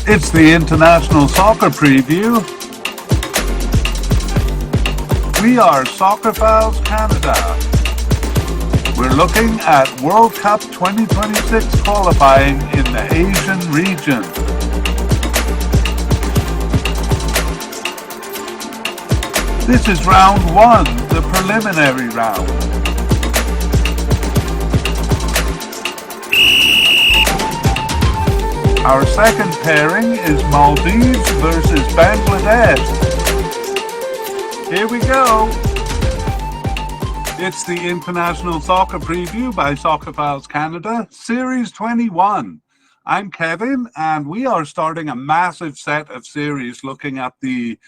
It's the International Soccer Preview. We are Soccerphiles Canada. We're looking at World Cup 2026 qualifying in the Asian region. This is round one, the preliminary round. Our second pairing is Maldives versus Bangladesh. Here we go. It's the International Soccer Preview by Soccerphiles Canada, Series 21. I'm Kevin, and we are starting a massive set of series looking at the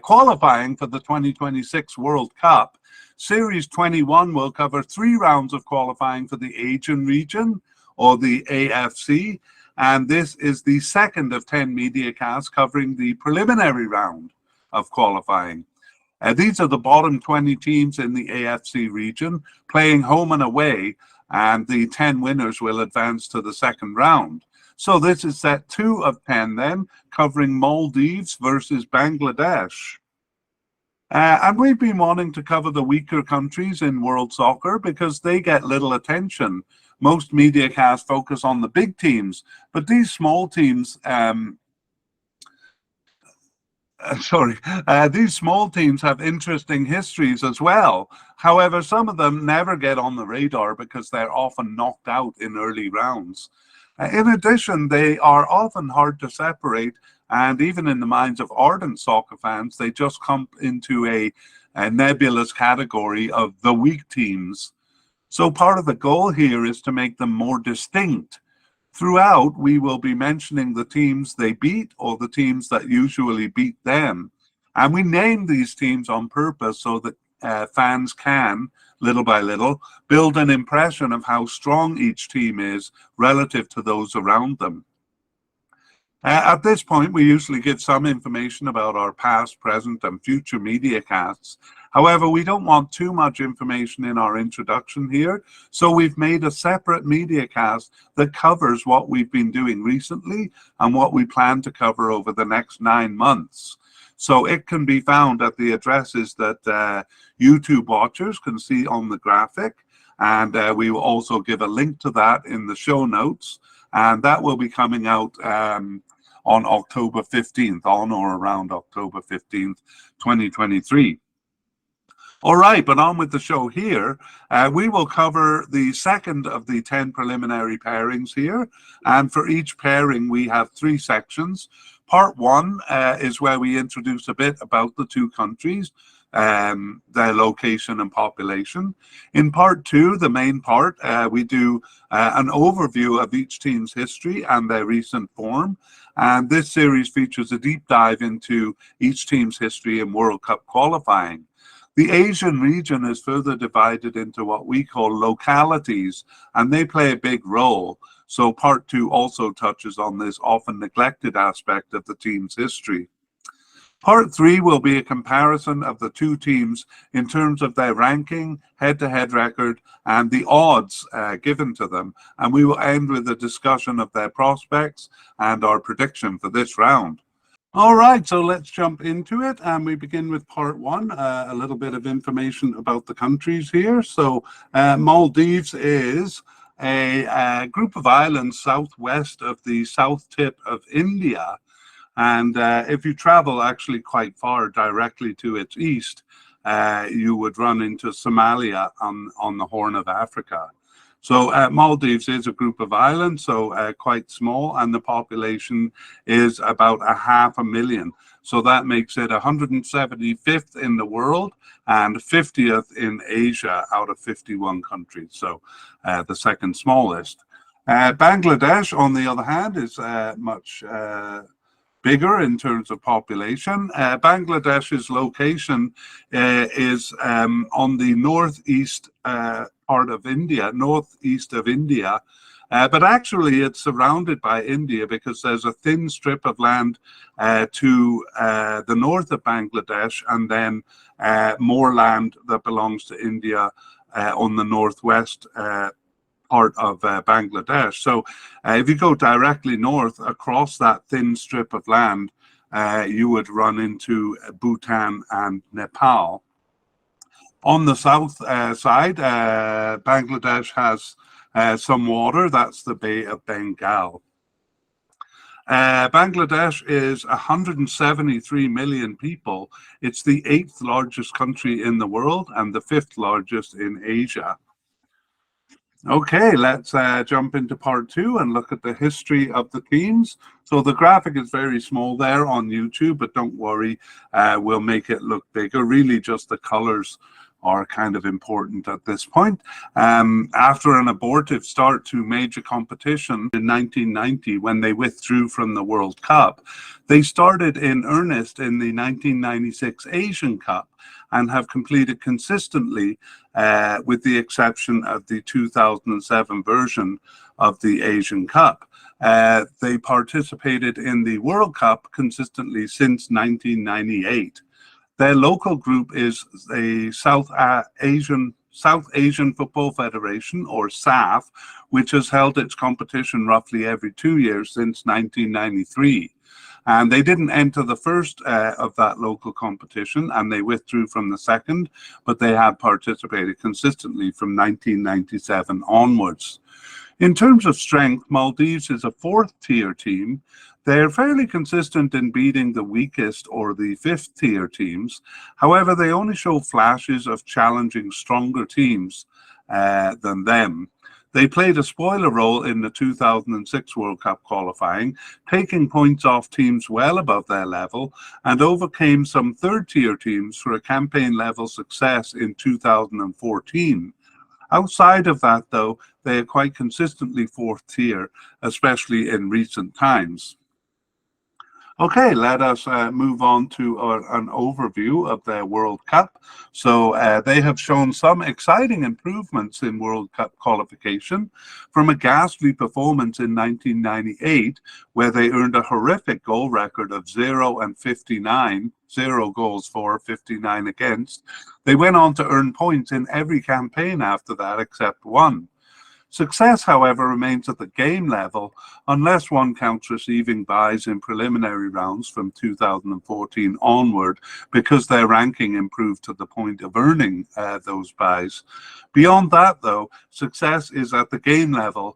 qualifying for the 2026 World Cup. Series 21 will cover 3 rounds of qualifying for the Asian region, or the AFC, and this is the second of 10 media casts covering the preliminary round of qualifying. These are the bottom 20 teams in the AFC region playing home and away, and the 10 winners will advance to the second round. So this is set 2 of 10 then, covering Maldives versus Bangladesh. And we've been wanting to cover the weaker countries in world soccer because they get little attention. Most media casts focus on the big teams, but these small teams, these small teams have interesting histories as well. However, some of them never get on the radar because they're often knocked out in early rounds. In addition, they are often hard to separate, and even in the minds of ardent soccer fans, they just come into a nebulous category of the weak teams. So part of the goal here is to make them more distinct. Throughout, we will be mentioning the teams they beat or the teams that usually beat them. And we name these teams on purpose so that fans can, little by little, build an impression of how strong each team is relative to those around them. At this point, we usually give some information about our past, present, and future media casts. However, we don't want too much information in our introduction here, so we've made a separate media cast that covers what we've been doing recently and what we plan to cover over the next 9 months. So it can be found at the addresses that YouTube watchers can see on the graphic, and we will also give a link to that in the show notes, and that will be coming out on October 15th, on or around October 15th, 2023. All right, but on with the show here. We will cover the second of the 10 preliminary pairings here, and for each pairing we have 3 sections. Part 1 is where we introduce a bit about the 2 countries, their location and population. In part 2, the main part, we do an overview of each team's history and their recent form. And this series features a deep dive into each team's history in World Cup qualifying. The Asian region is further divided into what we call localities, and they play a big role. So part 2 also touches on this often neglected aspect of the team's history. Part 3 will be a comparison of the 2 teams in terms of their ranking, head-to-head record, and the odds given to them. And we will end with a discussion of their prospects and our prediction for this round. All right, so let's jump into it. And we begin with part 1, a little bit of information about the countries here. So Maldives is a group of islands southwest of the south tip of India. And if you travel actually quite far directly to its east, you would run into Somalia on the Horn of Africa. So Maldives is a group of islands, so quite small, and the population is about 500,000. So that makes it 175th in the world and 50th in Asia out of 51 countries, so the second smallest. Bangladesh, on the other hand, is much bigger in terms of population. Bangladesh's location is on the northeast part of India, northeast of India, but actually it's surrounded by India because there's a thin strip of land to the north of Bangladesh, and then more land that belongs to India on the northwest part of Bangladesh. So if you go directly north across that thin strip of land, you would run into Bhutan and Nepal. On the south side, Bangladesh has some water. That's the Bay of Bengal. Bangladesh is 173 million people. It's the 8th largest country in the world and the 5th largest in Asia. Okay, let's jump into part 2 and look at the history of the teams. So the graphic is very small there on YouTube, but don't worry, we'll make it look bigger. Really just the colors are kind of important at this point. After an abortive start to major competition in 1990, when they withdrew from the World Cup, they started in earnest in the 1996 Asian Cup and have completed consistently, with the exception of the 2007 version of the Asian Cup. They participated in the World Cup consistently since 1998. Their local group is the South Asian Football Federation, or SAF, which has held its competition roughly every 2 years since 1993. And they didn't enter the first of that local competition, and they withdrew from the second, but they have participated consistently from 1997 onwards. In terms of strength, Maldives is a 4th-tier team. They're fairly consistent in beating the weakest or the 5th-tier teams. However, they only show flashes of challenging stronger teams than them. They played a spoiler role in the 2006 World Cup qualifying, taking points off teams well above their level, and overcame some 3rd-tier teams for a campaign-level success in 2014. Outside of that, though, they are quite consistently 4th tier, especially in recent times. Okay, let us move on to an overview of their World Cup. So they have shown some exciting improvements in World Cup qualification from a ghastly performance in 1998, where they earned a horrific goal record of 0 and 59, 0 goals for, 59 against. They went on to earn points in every campaign after that except one. Success, however, remains at the game level unless one counts receiving buys in preliminary rounds from 2014 onward, because their ranking improved to the point of earning those buys. Beyond that, though, success is at the game level,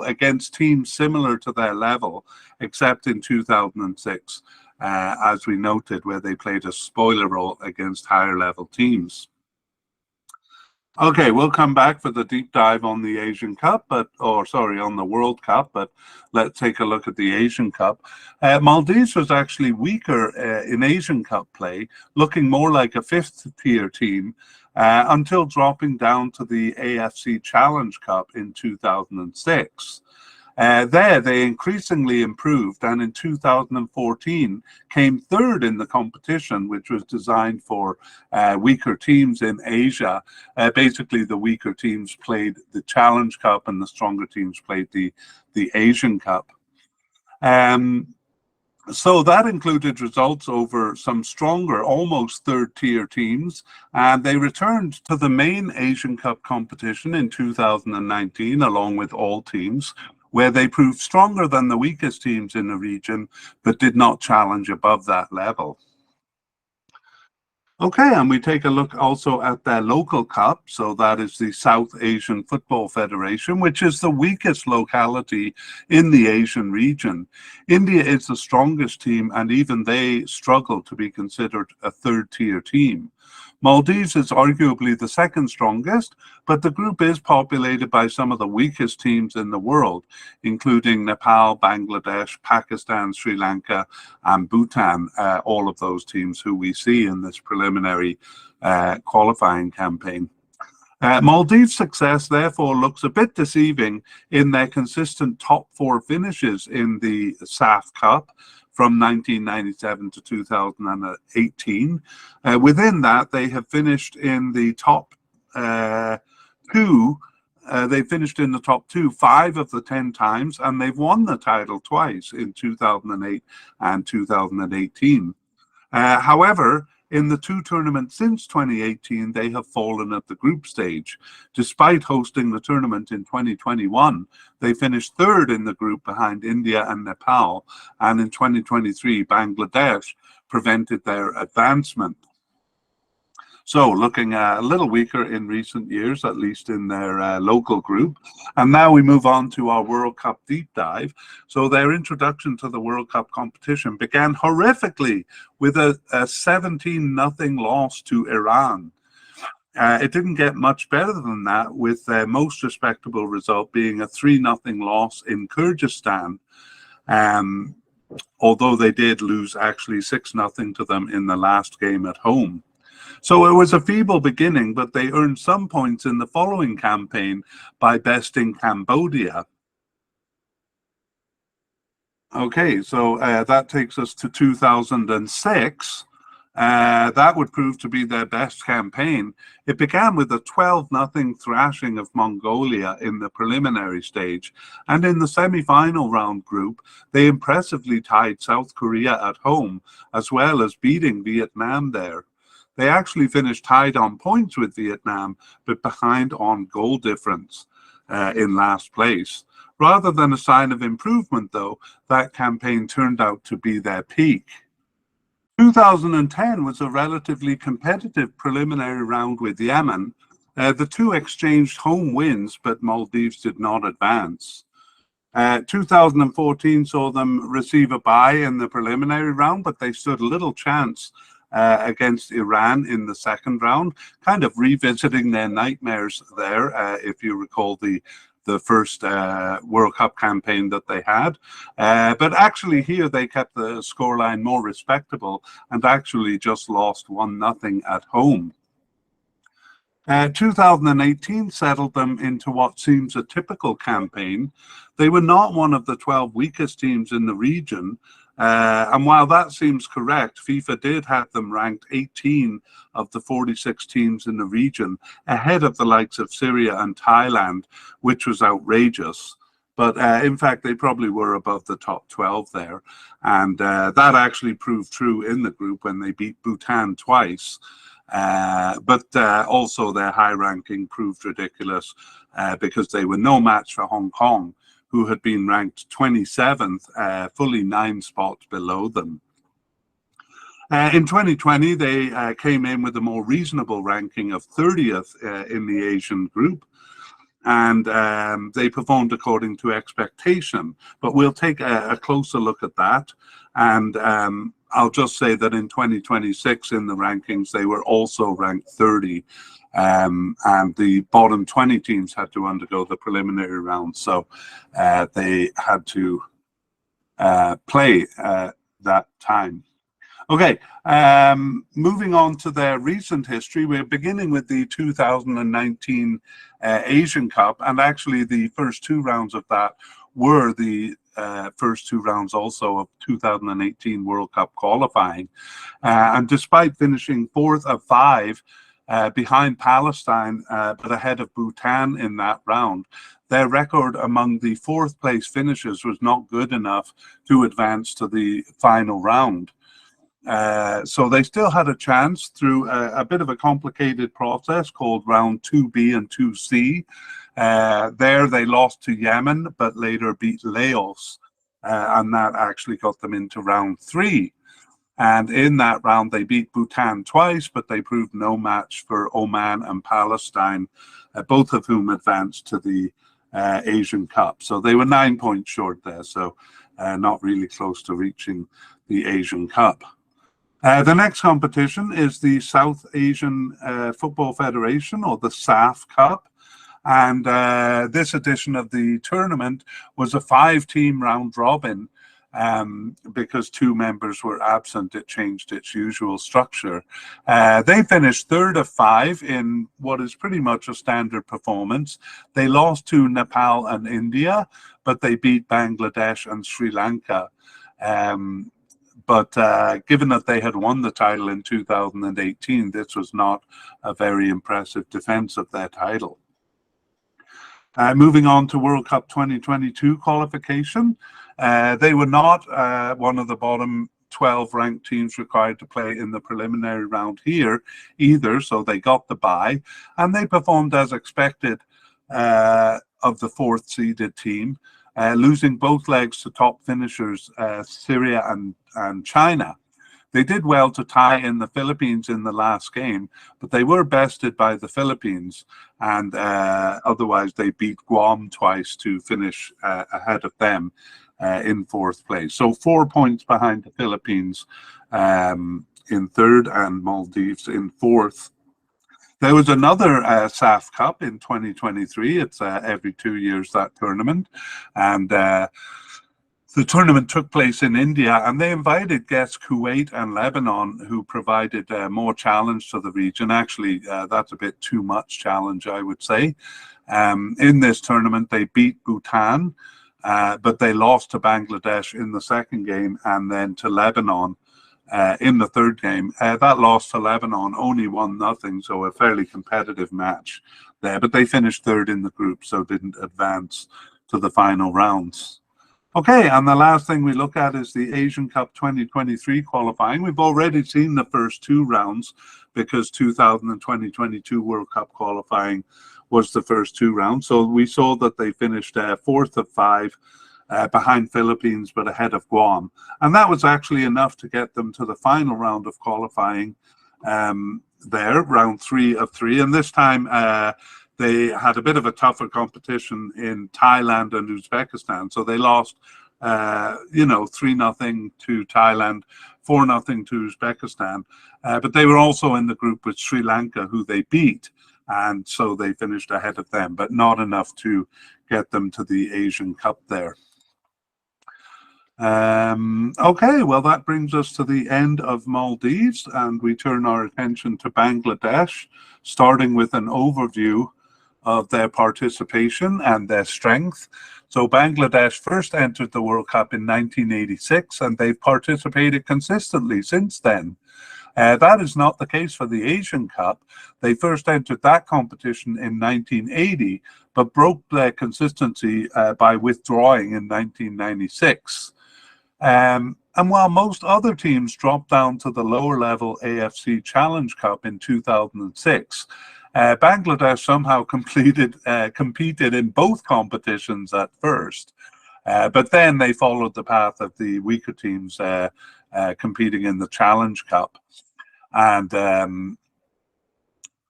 against teams similar to their level, except in 2006, as we noted, where they played a spoiler role against higher level teams. Okay, we'll come back for the deep dive on the Asian Cup, on the World Cup, but let's take a look at the Asian Cup. Maldives was actually weaker in Asian Cup play, looking more like a 5th-tier team, until dropping down to the AFC Challenge Cup in 2006. There, they increasingly improved, and in 2014 came 3rd in the competition, which was designed for weaker teams in Asia. Basically, the weaker teams played the Challenge Cup, and the stronger teams played the Asian Cup. So that included results over some stronger, almost 3rd-tier teams, and they returned to the main Asian Cup competition in 2019, along with all teams, where they proved stronger than the weakest teams in the region, but did not challenge above that level. Okay, and we take a look also at their local cup. So that is the South Asian Football Federation, which is the weakest locality in the Asian region. India is the strongest team, and even they struggle to be considered a 3rd-tier team. Maldives is arguably the 2nd strongest, but the group is populated by some of the weakest teams in the world, including Nepal, Bangladesh, Pakistan, Sri Lanka, and Bhutan, all of those teams who we see in this preliminary qualifying campaign. Maldives' success, therefore, looks a bit deceiving in their consistent top 4 finishes in the SAF Cup from 1997 to 2018. Within that, they have finished in the top 2. They finished in the top 2 5 of the 10 times, and they've won the title twice, in 2008 and 2018. However, in the two tournaments since 2018, they have fallen at the group stage. Despite hosting the tournament in 2021, they finished third in the group behind India and Nepal, and in 2023, Bangladesh prevented their advancement. So looking a little weaker in recent years, at least in their local group. And now we move on to our World Cup deep dive. So their introduction to the World Cup competition began horrifically with a 17-0 loss to Iran. It didn't get much better than that, with their most respectable result being a 3-0 loss in Kyrgyzstan. Although they did lose actually 6-0 to them in the last game at home. So it was a feeble beginning, but they earned some points in the following campaign by besting Cambodia. Okay, so that takes us to 2006. That would prove to be their best campaign. It began with a 12-0 thrashing of Mongolia in the preliminary stage, and in the semi-final round group, they impressively tied South Korea at home, as well as beating Vietnam there. They actually finished tied on points with Vietnam, but behind on goal difference in last place. Rather than a sign of improvement, though, that campaign turned out to be their peak. 2010 was a relatively competitive preliminary round with Yemen. The two exchanged home wins, but Maldives did not advance. 2014 saw them receive a bye in the preliminary round, but they stood little chance against Iran in the second round, kind of revisiting their nightmares there, if you recall the first World Cup campaign that they had. But actually here they kept the scoreline more respectable and actually just lost 1-0 at home. 2018 settled them into what seems a typical campaign. They were not one of the 12 weakest teams in the region. And while that seems correct, FIFA did have them ranked 18 of the 46 teams in the region, ahead of the likes of Syria and Thailand, which was outrageous. But in fact, they probably were above the top 12 there. And that actually proved true in the group when they beat Bhutan twice. But also their high ranking proved ridiculous because they were no match for Hong Kong, who had been ranked 27th, fully 9 spots below them. In 2020, they came in with a more reasonable ranking of 30th in the Asian group, and they performed according to expectation. But we'll take a closer look at that. And I'll just say that in 2026 in the rankings, they were also ranked 30. And the bottom 20 teams had to undergo the preliminary round, so they had to play that time. Okay, moving on to their recent history, we're beginning with the 2019 Asian Cup, and actually the first 2 rounds of that were the first 2 rounds also of 2018 World Cup qualifying. And despite finishing 4th of 5, behind Palestine, but ahead of Bhutan in that round, their record among the 4th place finishers was not good enough to advance to the final round. So they still had a chance through a bit of a complicated process called round 2B and 2C. There they lost to Yemen, but later beat Laos, and that actually got them into round 3. And in that round, they beat Bhutan twice, but they proved no match for Oman and Palestine, both of whom advanced to the Asian Cup. So they were 9 points short there, so not really close to reaching the Asian Cup. The next competition is the South Asian Football Federation, or the SAF Cup. And this edition of the tournament was a 5-team round robin. Because 2 members were absent, it changed its usual structure. They finished 3rd of 5 in what is pretty much a standard performance. They lost to Nepal and India, but they beat Bangladesh and Sri Lanka. But given that they had won the title in 2018, this was not a very impressive defense of their title. Moving on to World Cup 2022 qualification, they were not one of the bottom 12 ranked teams required to play in the preliminary round here either, so they got the bye, and they performed as expected of the fourth seeded team, losing both legs to top finishers Syria and China. They did well to tie in the Philippines in the last game, but they were bested by the Philippines, and otherwise they beat Guam twice to finish ahead of them in fourth place. So 4 points behind the Philippines in third and Maldives in fourth. There was another SAF Cup in 2023. It's every 2 years, that tournament. And the tournament took place in India, and they invited guests Kuwait and Lebanon, who provided more challenge to the region. Actually, that's a bit too much challenge, I would say. In this tournament, they beat Bhutan, but they lost to Bangladesh in the second game, and then to Lebanon in the third game. That loss to Lebanon only 1-0, so a fairly competitive match there. But they finished third in the group, so didn't advance to the final rounds. Okay, and the last thing we look at is the Asian Cup 2023 qualifying. We've already seen the first 2 rounds because 2022 World Cup qualifying was the first 2 rounds. So we saw that they finished 4th of 5 behind Philippines, but ahead of Guam. And that was actually enough to get them to the final round of qualifying there, round 3 of 3. And this time, they had a bit of a tougher competition in Thailand and Uzbekistan. So they lost, 3-0 to Thailand, 4-0 to Uzbekistan. But they were also in the group with Sri Lanka, who they beat. And so they finished ahead of them, but not enough to get them to the Asian Cup there. Okay, well, that brings us to the end of Maldives, and we turn our attention to Bangladesh, starting with an overview of their participation and their strength. So Bangladesh first entered the World Cup in 1986, and they've participated consistently since then. That is not the case for the Asian Cup. They first entered that competition in 1980, but broke their consistency by withdrawing in 1996. And while most other teams dropped down to the lower level AFC Challenge Cup in 2006, Bangladesh somehow competed in both competitions at first, but then they followed the path of the weaker teams competing in the Challenge Cup. And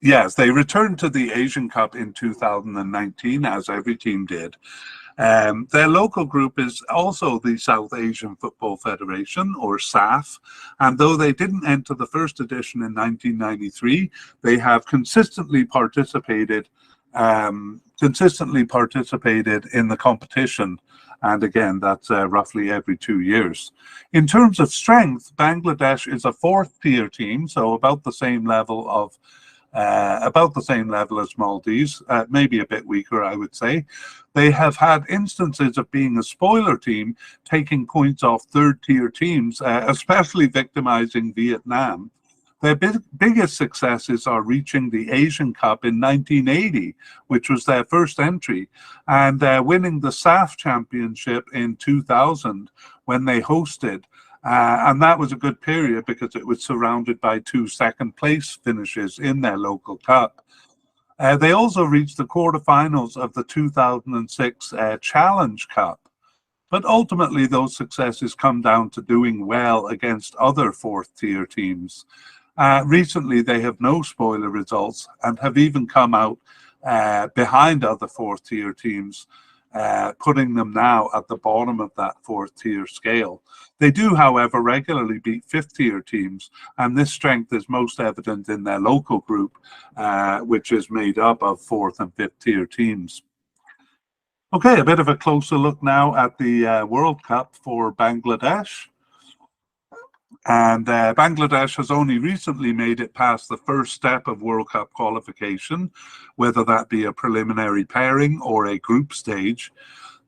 yes, they returned to the Asian Cup in 2019, as every team did. Their local group is also the South Asian Football Federation, or SAF, and though they didn't enter the first edition in 1993, they have consistently participated in the competition, and again, that's roughly every 2 years. In terms of strength, Bangladesh is a 4th-tier team, so about the same level as Maldives, maybe a bit weaker, I would say. They have had instances of being a spoiler team, taking points off 3rd-tier teams, especially victimizing Vietnam. Their biggest successes are reaching the Asian Cup in 1980, which was their first entry, and winning the SAF Championship in 2000 when they hosted. And that was a good period because it was surrounded by 2 second-place finishes in their local cup. They also reached the quarterfinals of the 2006 Challenge Cup. But ultimately, those successes come down to doing well against other 4th-tier teams. Recently, they have no spoiler results and have even come out behind other 4th-tier teams, putting them now at the bottom of that 4th-tier scale. They do, however, regularly beat 5th-tier teams, and this strength is most evident in their local group, which is made up of 4th and 5th-tier teams. Okay, a bit of a closer look now at the World Cup for Bangladesh. And Bangladesh has only recently made it past the first step of World Cup qualification, whether that be a preliminary pairing or a group stage.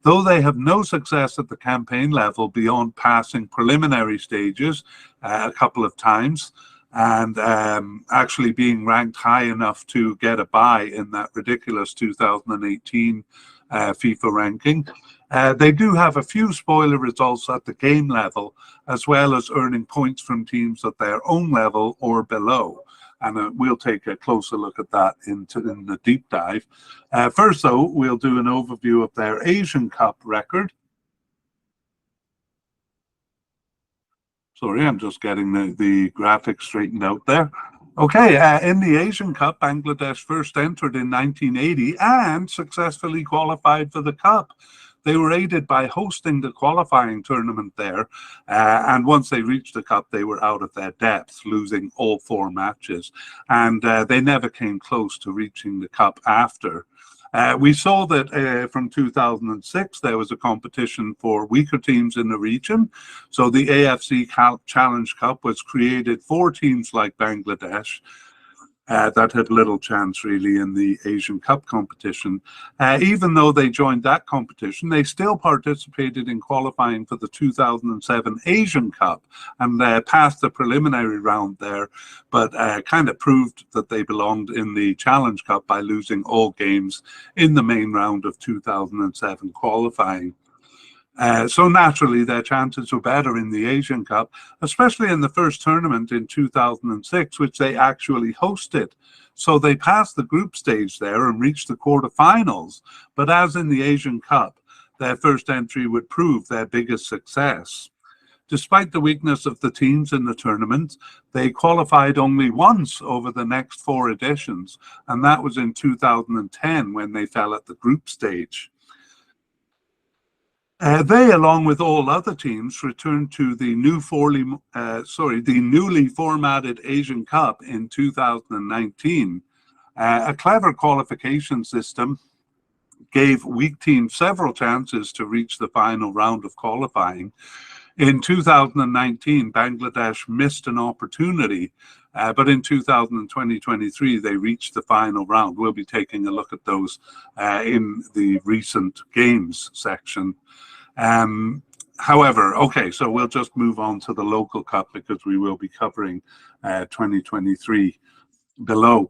Though they have no success at the campaign level beyond passing preliminary stages a couple of times, and actually being ranked high enough to get a bye in that ridiculous 2018 FIFA ranking. They do have a few spoiler results at the game level, as well as earning points from teams at their own level or below. And we'll take a closer look at that in the deep dive. First, though, we'll do an overview of their Asian Cup record. Sorry, I'm just getting the graphics straightened out there. Okay, in the Asian Cup, Bangladesh first entered in 1980 and successfully qualified for the Cup. They were aided by hosting the qualifying tournament there, and once they reached the Cup, they were out of their depth, losing all 4 matches, and they never came close to reaching the Cup after. We saw that from 2006, there was a competition for weaker teams in the region. So the AFC Challenge Cup was created for teams like Bangladesh that had little chance really in the Asian Cup competition. Even though they joined that competition, they still participated in qualifying for the 2007 Asian Cup and passed the preliminary round there, but kind of proved that they belonged in the Challenge Cup by losing all games in the main round of 2007 qualifying. So naturally, their chances were better in the Asian Cup, especially in the first tournament in 2006, which they actually hosted. So they passed the group stage there and reached the quarterfinals. But as in the Asian Cup, their first entry would prove their biggest success. Despite the weakness of the teams in the tournament, they qualified only once over the next 4 editions, and that was in 2010 when they fell at the group stage. They, along with all other teams, returned to the newly formatted Asian Cup in 2019. A clever qualification system gave weak teams several chances to reach the final round of qualifying. In 2019, Bangladesh missed an opportunity, but in 2023, they reached the final round. We'll be taking a look at those in the recent games section. However, okay, so we'll just move on to the local cup because we will be covering 2023 below.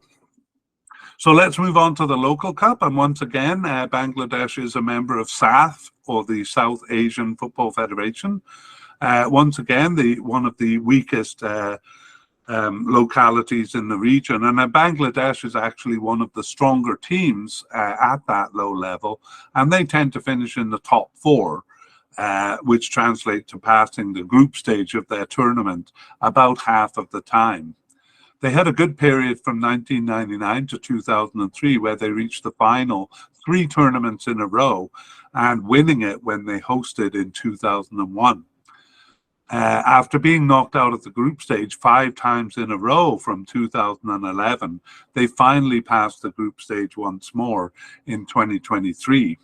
So let's move on to the local cup. And once again, Bangladesh is a member of SAF, or the South Asian Football Federation. Once again, one of the weakest localities in the region. And Bangladesh is actually one of the stronger teams at that low level. And they tend to finish in the top 4. Which translate to passing the group stage of their tournament about half of the time. They had a good period from 1999 to 2003 where they reached the final 3 tournaments in a row and winning it when they hosted in 2001. After being knocked out of the group stage 5 times in a row from 2011, they finally passed the group stage once more in 2023.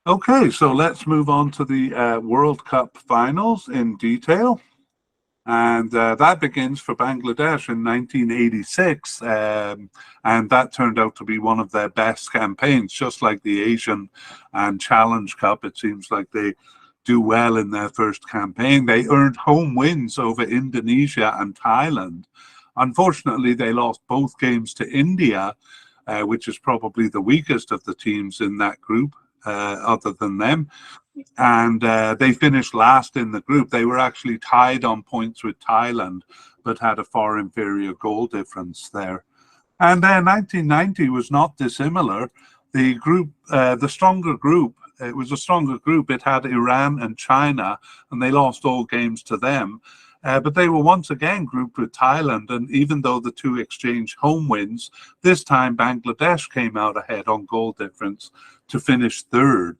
Okay, so let's move on to the World Cup finals in detail. And that begins for Bangladesh in 1986. And that turned out to be one of their best campaigns, just like the Asian and Challenge Cup. It seems like they do well in their first campaign. They earned home wins over Indonesia and Thailand. Unfortunately, they lost both games to India, which is probably the weakest of the teams in that group. Other than them, and they finished last in the group. They were actually tied on points with Thailand, but had a far inferior goal difference there. And 1990 was not dissimilar. The group, the stronger group, it was a stronger group. It had Iran and China, and they lost all games to them. But they were once again grouped with Thailand, and even though the 2 exchanged home wins, this time Bangladesh came out ahead on goal difference to finish 3rd.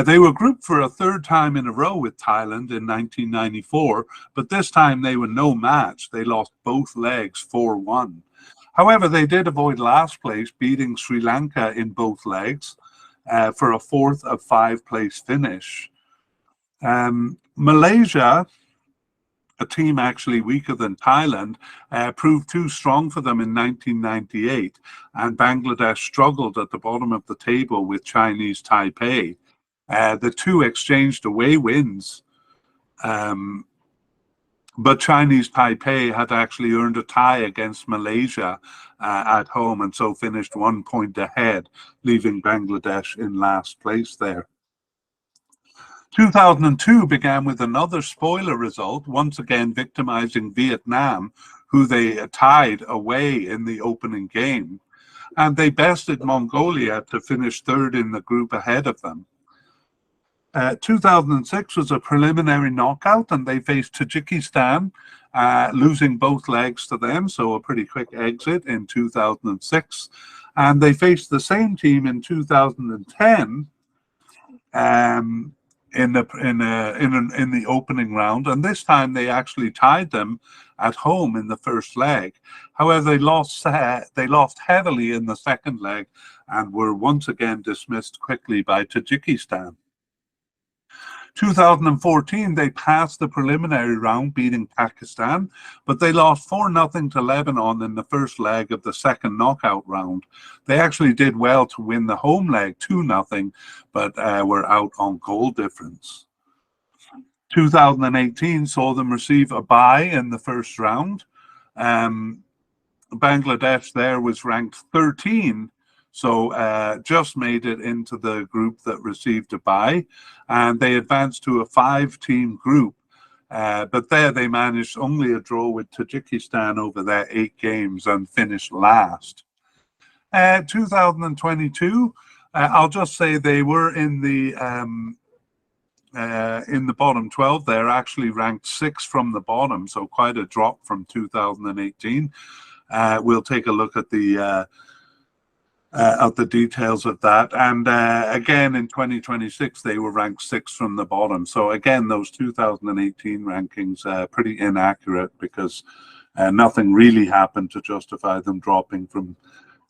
They were grouped for a 3rd time in a row with Thailand in 1994, but this time they were no match. They lost both legs 4-1. However, they did avoid last place, beating Sri Lanka in both legs for a 4th of 5 place finish. Malaysia, a team actually weaker than Thailand, proved too strong for them in 1998, and Bangladesh struggled at the bottom of the table with Chinese Taipei. The 2 exchanged away wins But Chinese Taipei had actually earned a tie against Malaysia at home, and so finished 1 point ahead, leaving Bangladesh in last place there. 2002 began with another spoiler result, once again victimizing Vietnam, who they tied away in the opening game. And they bested Mongolia to finish third in the group ahead of them. 2006 was a preliminary knockout, and they faced Tajikistan, losing both legs to them, so a pretty quick exit in 2006. And they faced the same team in 2010 in the opening round, and this time they actually tied them at home in the first leg. However, they lost heavily in the second leg and were once again dismissed quickly by Tajikistan. 2014, they passed the preliminary round, beating Pakistan, but they lost 4-0 to Lebanon in the first leg of the second knockout round. They actually did well to win the home leg 2-0, but were out on goal difference. 2018 saw them receive a bye in the first round. Bangladesh there was ranked 13, so just made it into the group that received a bye, and they advanced to a 5-team group. But there they managed only a draw with Tajikistan over their 8 games and finished last. 2022, I'll just say they were in the bottom 12. They're actually ranked 6 from the bottom, so quite a drop from 2018. We'll take a look at the details of that. And again, in 2026, they were ranked 6 from the bottom. So again, those 2018 rankings are pretty inaccurate, because nothing really happened to justify them dropping from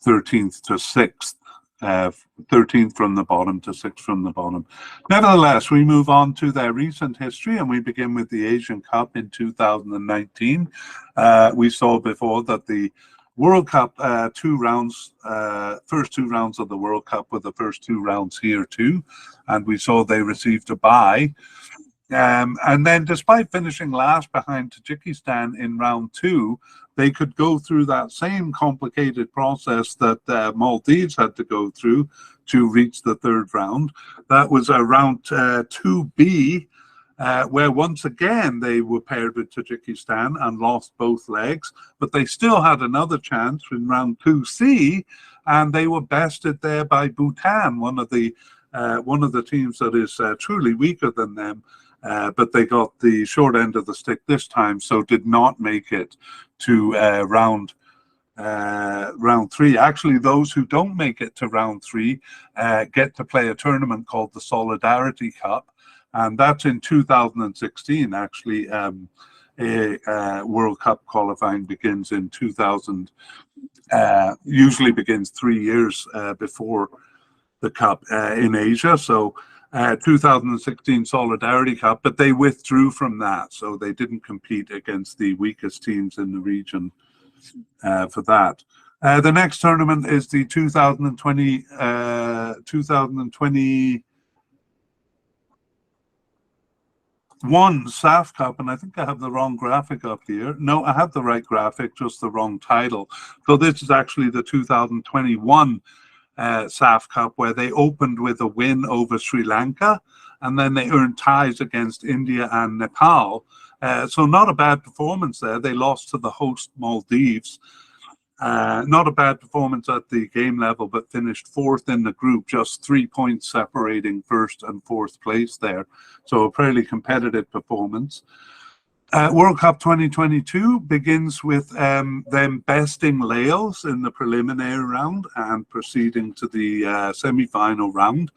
13th to 6th. 13th from the bottom to 6th from the bottom. Nevertheless, we move on to their recent history, and we begin with the Asian Cup in 2019. We saw before that the World Cup, first 2 rounds of the World Cup were the first 2 rounds here too, and we saw they received a bye. And then, despite finishing last behind Tajikistan in round 2, they could go through that same complicated process that Maldives had to go through to reach the 3rd round. That was a round 2B, where once again they were paired with Tajikistan and lost both legs, but they still had another chance in round 2C, and they were bested there by Bhutan, one of the teams that is truly weaker than them. But they got the short end of the stick this time, so did not make it to round 3. Actually, those who don't make it to round 3 get to play a tournament called the Solidarity Cup, and that's in 2016. Actually, World Cup qualifying begins in 2000. Usually begins 3 years before the Cup in Asia. So 2016 Solidarity Cup, but they withdrew from that, so they didn't compete against the weakest teams in the region for that. The next tournament is the 2021 SAF Cup, and I think I have the wrong graphic up here. No, I have the right graphic, just the wrong title. So this is actually the 2021 SAF Cup, where they opened with a win over Sri Lanka, and then they earned ties against India and Nepal. So not a bad performance there. They lost to the host Maldives. Not a bad performance at the game level, but finished 4th in the group, just 3 points separating 1st and 4th place there. So a fairly competitive performance. World Cup 2022 begins with them besting Laos in the preliminary round and proceeding to the semi-final round.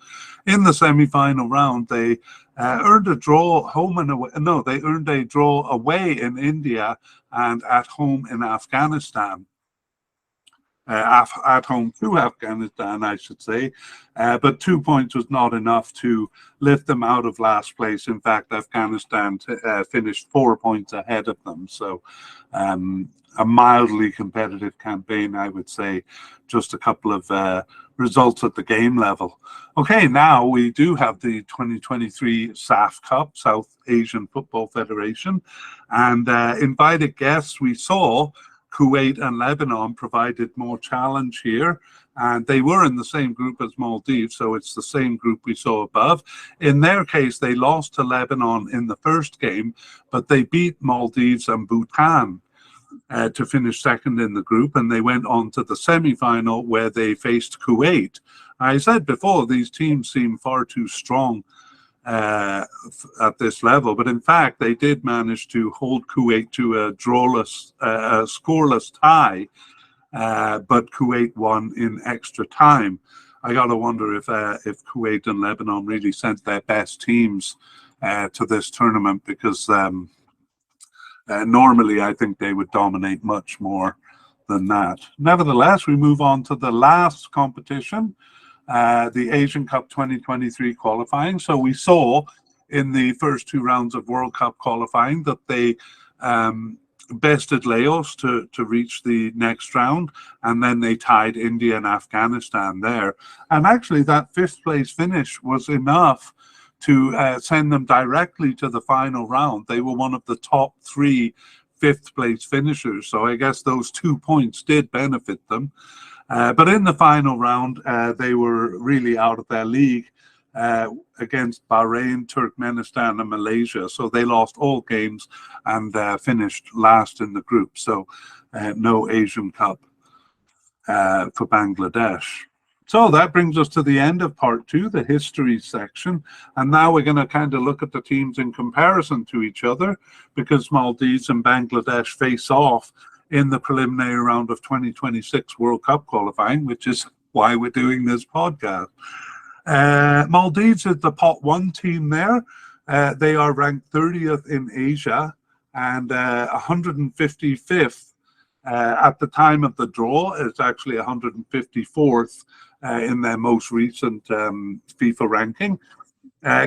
In the semi-final round, they earned a draw home and away. No, they earned a draw away in India and at home in Afghanistan. At home to Afghanistan, I should say, but 2 points was not enough to lift them out of last place. In fact, Afghanistan finished 4 points ahead of them. So a mildly competitive campaign, I would say. Just a couple of results at the game level. Okay, now we do have the 2023 SAF Cup, South Asian Football Federation, and invited guests we saw. Kuwait and Lebanon provided more challenge here, and they were in the same group as Maldives, so it's the same group we saw above. In their case, they lost to Lebanon in the first game, but they beat Maldives and Bhutan to finish second in the group, and they went on to the semi-final where they faced Kuwait. I said before, these teams seem far too strong at this level, but in fact they did manage to hold Kuwait to a drawless, scoreless tie, but Kuwait won in extra time. I gotta wonder if Kuwait and Lebanon really sent their best teams to this tournament, because normally I think they would dominate much more than that. Nevertheless, we move on to the last competition, the Asian Cup 2023 qualifying. So we saw in the first two rounds of World Cup qualifying that they bested Laos to reach the next round, and then they tied India and Afghanistan there. And actually that fifth place finish was enough to send them directly to the final round. They were one of the top three fifth place finishers, so I guess those 2 points did benefit them. But in the final round, they were really out of their league against Bahrain, Turkmenistan, and Malaysia. So they lost all games and finished last in the group. So no Asian Cup for Bangladesh. So that brings us to the end of part two, the history section. And now we're going to kind of look at the teams in comparison to each other, because Maldives and Bangladesh face off in the preliminary round of 2026 World Cup qualifying, which is why we're doing this podcast. Maldives is the pot one team there. They are ranked 30th in Asia and 155th at the time of the draw. It's actually 154th in their most recent FIFA ranking,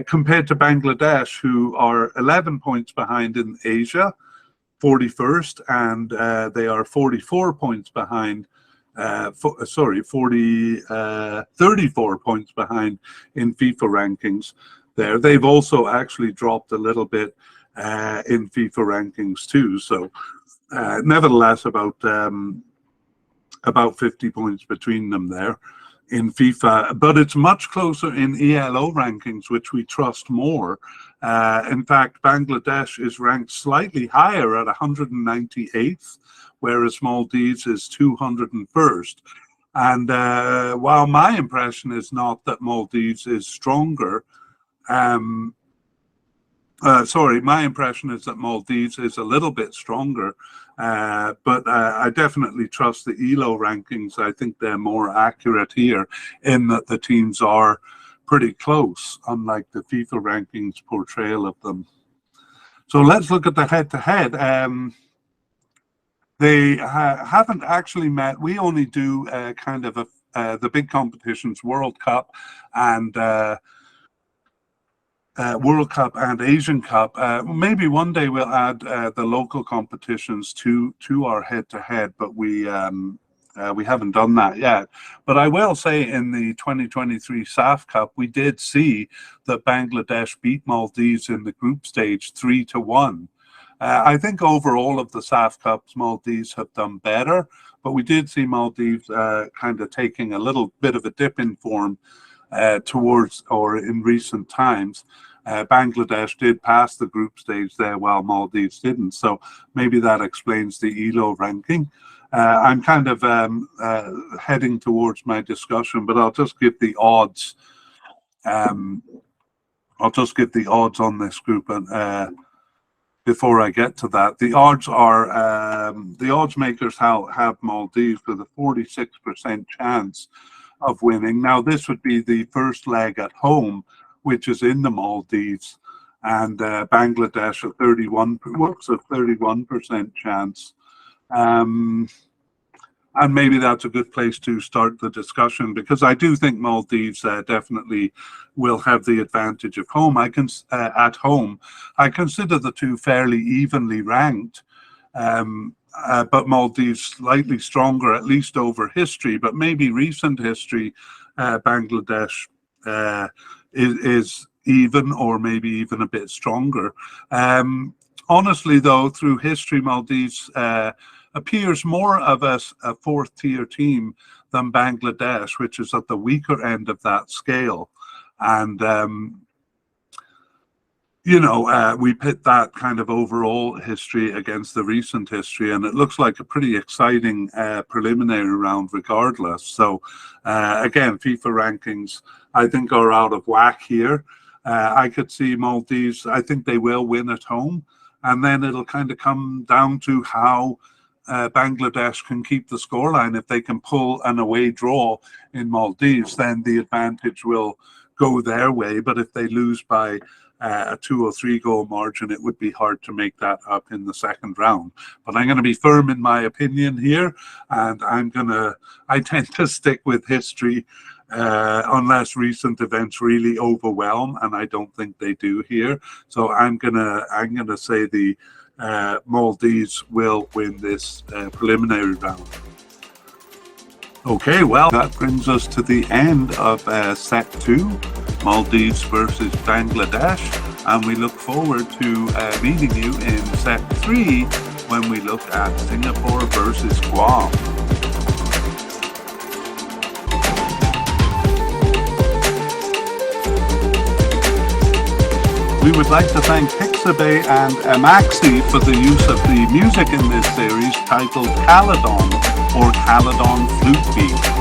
compared to Bangladesh, who are 11 points behind in Asia, 41st, and they are 44 points behind, 34 points behind in FIFA rankings there. They've also actually dropped a little bit in FIFA rankings too. So nevertheless, about 50 points between them there in FIFA, but it's much closer in ELO rankings, which we trust more. In fact, Bangladesh is ranked slightly higher at 198th, whereas Maldives is 201st. And while my impression is not that Maldives is stronger, my impression is that Maldives is a little bit stronger, but I definitely trust the ELO rankings. I think they're more accurate here in that the teams are pretty close, unlike the FIFA rankings portrayal of them. So let's look at the head-to-head. They haven't actually met. We only do kind of the big competitions, World Cup and Asian Cup. Maybe one day we'll add the local competitions to our head-to-head, but we haven't done that yet. But I will say in the 2023 SAF Cup, we did see that Bangladesh beat Maldives in the group stage 3-1. I think overall of the SAF Cups, Maldives have done better, but we did see Maldives kind of taking a little bit of a dip in form towards or in recent times. Bangladesh did pass the group stage there while Maldives didn't. So maybe that explains the ELO ranking. I'm kind of heading towards my discussion, but I'll just give the odds. I'll just give the odds on this group, and before I get to that, the odds are the odds makers have Maldives with a 46% chance of winning. Now, this would be the first leg at home, which is in the Maldives, and Bangladesh a 31% chance. And maybe that's a good place to start the discussion, because I do think Maldives definitely will have the advantage of home. At home, I consider the two fairly evenly ranked. but Maldives slightly stronger, at least over history, but maybe recent history, Bangladesh uh, is even or maybe even a bit stronger. Honestly, though, through history, Maldives appears more of a fourth tier team than Bangladesh, which is at the weaker end of that scale. And we pit that kind of overall history against the recent history, and it looks like a pretty exciting preliminary round regardless. So, again, FIFA rankings, I think, are out of whack here. I could see Maldives, I think they will win at home, and then it'll kind of come down to how Bangladesh can keep the scoreline. If they can pull an away draw in Maldives, then the advantage will go their way. But if they lose by a 2 or 3 goal margin, it would be hard to make that up in the second round. But I'm going to be firm in my opinion here, and I tend to stick with history unless recent events really overwhelm, and I don't think they do here. So I'm gonna say the Maldives will win this preliminary round. Okay, well, that brings us to the end of set 2, Maldives versus Bangladesh, and we look forward to meeting you in set 3 when we look at Singapore versus Guam. We would like to thank Pixabay and Amaxi for the use of the music in this series titled Caledon or Caledon Flute Beat.